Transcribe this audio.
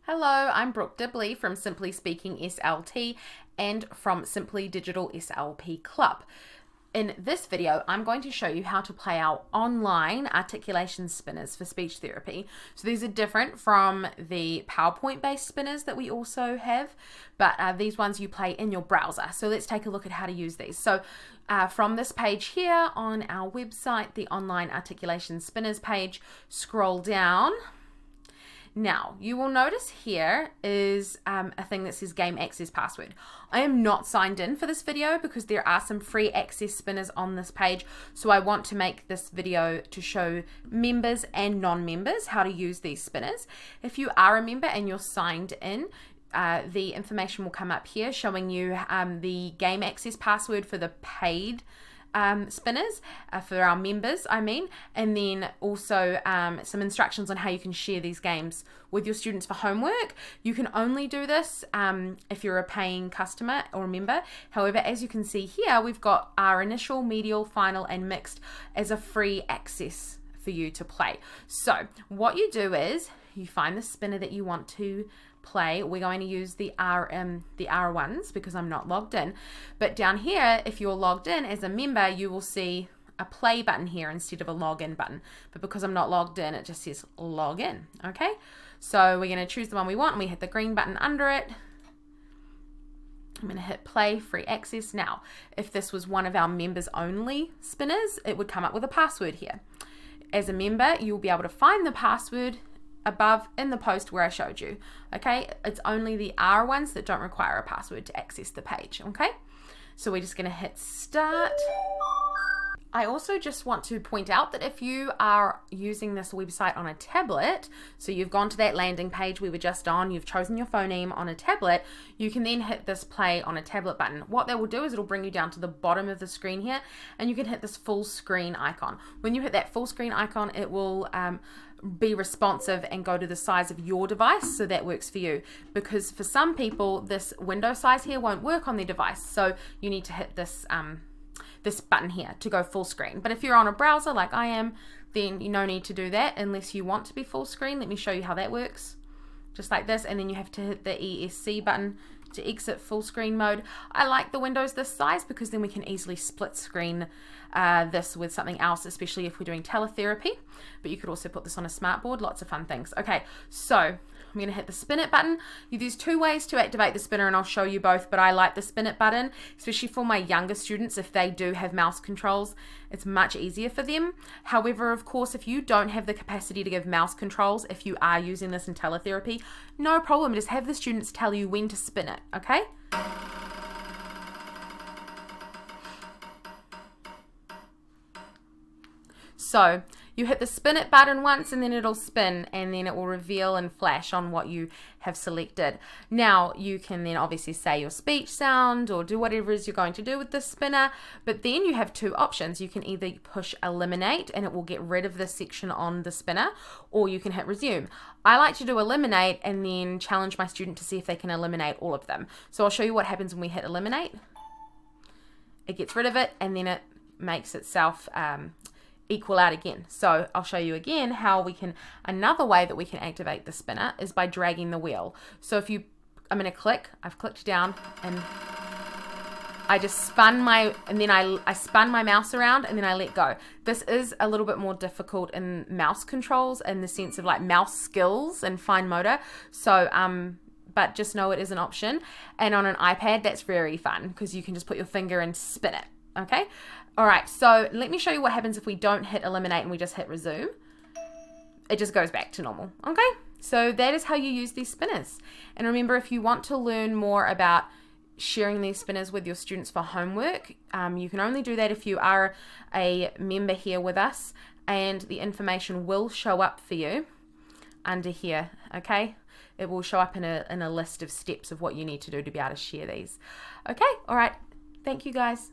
Hello, I'm Brooke Dibley from Simply Speaking SLT and from Simply Digital SLP Club. In this video, I'm going to show you how to play our online articulation spinners for speech therapy. So these are different from the PowerPoint-based spinners that we also have, but these ones you play in your browser. So let's take a look at how to use these. So from this page here on our website, the online articulation spinners page, scroll down. Now, you will notice here is a thing that says game access password. I am not signed in for this video because there are some free access spinners on this page. So I want to make this video to show members and non-members how to use these spinners. If you are a member and you're signed in, the information will come up here showing you the game access password for the paid spinners for our members, and then also some instructions on how you can share these games with your students for homework. You can only do this if you're a paying customer or member. However, as you can see here, we've got our initial, medial, final, and mixed as a free access for you to play. So what you do is you find the spinner that you want to play. We're going to use the R ones because I'm not logged in. But down here, if you're logged in as a member, you will see a play button here instead of a login button. But because I'm not logged in, it just says log in. Okay, so we're going to choose the one we want and we hit the green button under it. I'm going to hit play, free access. Now, if this was one of our members only spinners, it would come up with a password here. As a member, you'll be able to find the password above in the post where I showed you. Okay, it's only the R ones that don't require a password to access the page. Okay, so we're just going to hit start. I also just want to point out that if you are using this website on a tablet, so you've gone to that landing page we were just on, you've chosen your phoneme on a tablet, you can then hit this play on a tablet button. What that will do is it'll bring you down to the bottom of the screen here, and you can hit this full screen icon. When you hit that full screen icon, it will be responsive and go to the size of your device, so that works for you, because for some people this window size here won't work on their device, so you need to hit this this button here to go full screen. But if you're on a browser like I am, then you no need to do that unless you want to be full screen. Let me show you how that works. Just like this, and then you have to hit the ESC button to exit full screen mode. I like the windows this size because then we can easily split screen this with something else, especially if we're doing teletherapy. But you could also put this on a smartboard, lots of fun things. Okay, so I'm going to hit the spin it button. There's two ways to activate the spinner, and I'll show you both, but I like the spin it button, especially for my younger students. If they do have mouse controls, it's much easier for them. However, of course, if you don't have the capacity to give mouse controls, if you are using this in teletherapy, no problem. Just have the students tell you when to spin it, okay? So you hit the spin it button once and then it'll spin, and then it will reveal and flash on what you have selected. Now you can then obviously say your speech sound or do whatever it is you're going to do with the spinner, but then you have two options. You can either push eliminate and it will get rid of this section on the spinner, or you can hit resume. I like to do eliminate and then challenge my student to see if they can eliminate all of them. So I'll show you what happens when we hit eliminate. It gets rid of it and then it makes itself equal out again. So I'll show you again how we can, another way that we can activate the spinner is by dragging the wheel. So if you, I'm going to click, I've clicked down and I just spun my, and then I spun my mouse around and then I let go. This is a little bit more difficult in mouse controls in the sense of like mouse skills and fine motor. So, but just know it is an option. And on an iPad, that's very fun because you can just put your finger and spin it. Okay. All right. So let me show you what happens if we don't hit eliminate and we just hit resume. It just goes back to normal. Okay. So that is how you use these spinners. And remember, if you want to learn more about sharing these spinners with your students for homework, you can only do that if you are a member here with us, and the information will show up for you under here. Okay. It will show up in a list of steps of what you need to do to be able to share these. Okay. All right. Thank you guys.